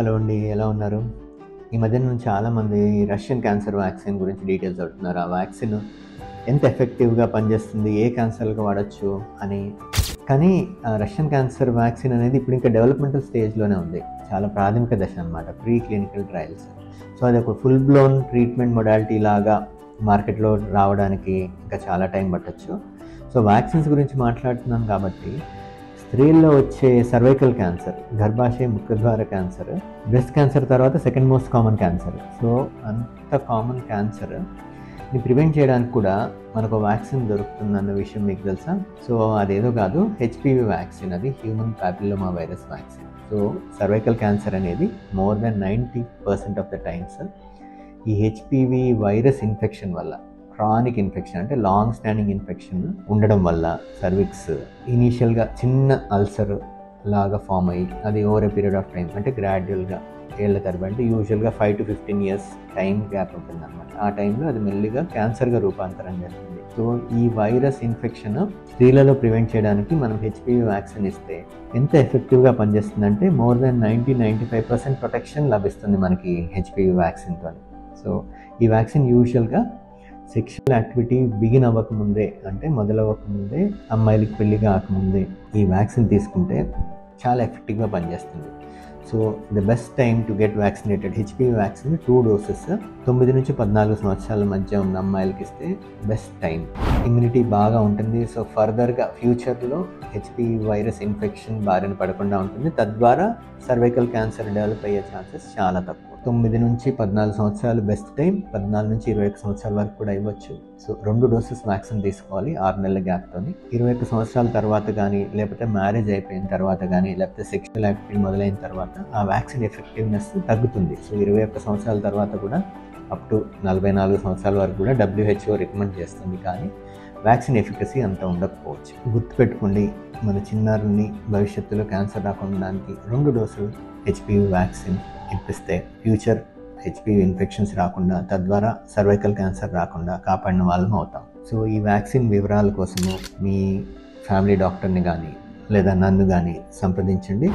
Hello అండి, ఎలా ఉన్నారు? ఈ మధ్య నుంచి చాలామంది రష్యన్ క్యాన్సర్ వ్యాక్సిన్ గురించి డీటెయిల్స్ అడుగుతున్నారు. ఆ వ్యాక్సిన్ ఎంత ఎఫెక్టివ్గా పనిచేస్తుంది, ఏ క్యాన్సర్లకు వాడచ్చు అని. కానీ రష్యన్ క్యాన్సర్ వ్యాక్సిన్ అనేది ఇప్పుడు ఇంకా డెవలప్మెంటల్ స్టేజ్లోనే ఉంది. చాలా ప్రాథమిక దశ అనమాట, ప్రీ క్లినికల్ ట్రయల్స్. సో అది ఒక ఫుల్ బ్లోన్ ట్రీట్మెంట్ మొడాలిటీ లాగా మార్కెట్లో రావడానికి ఇంకా చాలా టైం పట్టచ్చు. సో వ్యాక్సిన్స్ గురించి మాట్లాడుతున్నాం కాబట్టి స్త్రీల్లో వచ్చే సర్వైకల్ క్యాన్సర్, గర్భాశయ ముఖద్వార క్యాన్సర్, బ్రెస్ట్ క్యాన్సర్ తర్వాత second most common cancer. So అంత కామన్ క్యాన్సర్ని ప్రివెంట్ చేయడానికి కూడా మనకు వ్యాక్సిన్ దొరుకుతుందన్న విషయం మీకు తెలుసా? సో అదేదో కాదు, హెచ్పివి వ్యాక్సిన్, అది human papilloma virus vaccine. So cervical cancer అనేది more than 90% of the times ఈ హెచ్పివి వైరస్ ఇన్ఫెక్షన్ వల్ల, క్రానిక్ ఇన్ఫెక్షన్ అంటే లాంగ్ స్టాండింగ్ ఇన్ఫెక్షన్ ఉండడం వల్ల సర్విక్స్ ఇనీషియల్గా చిన్న అల్సర్ లాగా ఫామ్ అయ్యి అది over a period of time అంటే గ్రాడ్యువల్గా ఏళ్ల తరబడి, అంటే యూజువల్గా 5 to 15 years టైం గ్యాప్ ఉంటుంది అనమాట. ఆ టైంలో అది మెల్లిగా క్యాన్సర్గా రూపాంతరం చేస్తుంది. సో ఈ వైరస్ ఇన్ఫెక్షన్ స్త్రీలలో ప్రివెంట్ చేయడానికి మనం హెచ్పివి వ్యాక్సిన్ ఇస్తే ఎంత ఎఫెక్టివ్గా పనిచేస్తుందంటే మోర్ దెన్ 90-95% ప్రొటెక్షన్ లభిస్తుంది మనకి హెచ్పివి వ్యాక్సిన్తో. సో ఈ వ్యాక్సిన్ యూజువల్గా సెక్షువల్ యాక్టివిటీ బిగిన్ అవ్వకముందే, అంటే మొదలవ్వకముందే, అమ్మాయిలకి పెళ్లి కాకముందే ఈ వ్యాక్సిన్ తీసుకుంటే చాలా ఎఫెక్టివ్గా పనిచేస్తుంది. So the best time to get vaccinated, HPV vaccine 2 doses 9 నుంచి 14 సంవత్సరాల మధ్య ఉన్న అమ్మాయిలకి ఇస్తే బెస్ట్ టైం. ఇమ్యూనిటీ బాగా ఉంటుంది. సో ఫర్దర్గా ఫ్యూచర్లో హెచ్పివి వైరస్ ఇన్ఫెక్షన్ బారిన పడకుండా ఉంటుంది. తద్వారా సర్వైకల్ క్యాన్సర్ డెవలప్ అయ్యే ఛాన్సెస్ చాలా తక్కువ. 9 నుంచి 14 సంవత్సరాలు బెస్ట్ టైం, 14 నుంచి 21 సంవత్సరాల వరకు కూడా ఇవ్వచ్చు. సో 2 doses వ్యాక్సిన్ తీసుకోవాలి 6 నెలల గ్యాప్తో. 21 సంవత్సరాల తర్వాత కానీ, లేకపోతే మ్యారేజ్ అయిపోయిన తర్వాత కానీ, లేకపోతే సెక్షువల్ యాక్టివిటీ మొదలైన తర్వాత ఆ వ్యాక్సిన్ ఎఫెక్టివ్నెస్ తగ్గుతుంది. సో 21 సంవత్సరాల తర్వాత కూడా అప్ టు 44 సంవత్సరాల వరకు కూడా WHO రికమెండ్ చేస్తుంది. కానీ వ్యాక్సిన్ ఎఫికసీ అంత ఉండకపోవచ్చు. గుర్తుపెట్టుకోండి, మన చిన్నారుల్ని భవిష్యత్తులో క్యాన్సర్ రాకుండానికి 2 డోసులు హెచ్పివి వ్యాక్సిన్ ఇప్పిస్తే ఫ్యూచర్ హెచ్పివి ఇన్ఫెక్షన్స్ రాకుండా, తద్వారా సర్వైకల్ క్యాన్సర్ రాకుండా కాపాడిన వాళ్ళం అవుతాం. సో ఈ వ్యాక్సిన్ వివరాల కోసము మీ ఫ్యామిలీ డాక్టర్ని కానీ లేదా నన్ను కానీ సంప్రదించండి.